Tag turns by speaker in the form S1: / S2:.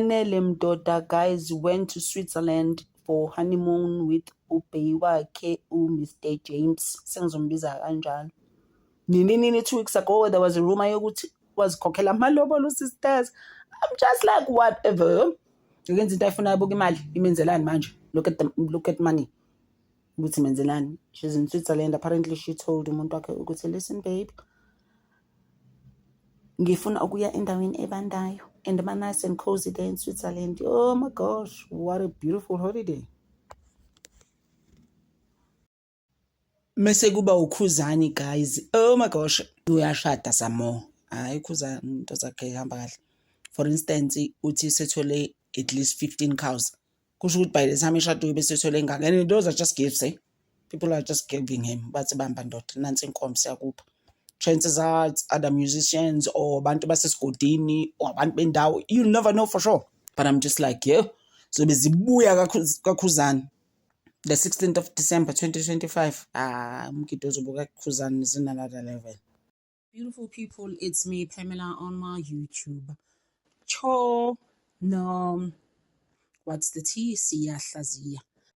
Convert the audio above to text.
S1: uManele Mdoda, guys, went to Switzerland for honeymoon with ubhei wakhe Mr. James. Sengizombiza kanjalo. Nini 2 weeks ago there was a rumor yokuthi wazikhokhela amalobolo sisters. I'm just like, whatever. Ukenza into ayifuna yabuka imali imenzelani manje? Look at money. Ukuthi menzelani? She's in Switzerland. Apparently she told umuntu wakhe ukuthi, listen babe, ngifuna ukuya endaweni ebandayo and nice and cozy there in Switzerland. Oh my gosh, what a beautiful holiday. Mese kuba uKhuzani, guys. Oh my gosh, uyashada some more. Hayi Khuzani into zakhe ihamba kahle. For instance, uthi sethole at least 15 cows. Kusho ukuthi by the time eshado bese sethole engaka. And those are just gifts, eh? People are just giving him. Bathi bamba ndoda nansi inkomo siyakupha. Chances are it's other musicians or bantu basesigodini or abantu bendawo. You'll never know for sure. But I'm just like, yeah. So bezibuya kaKhuzani. The 16th of December 2025. Umgidi ozobuka kaKhuzani is in another level. Beautiful people, it's me, Pamela, on my YouTube. Cho, no, what's the tea? Siyahlaziya.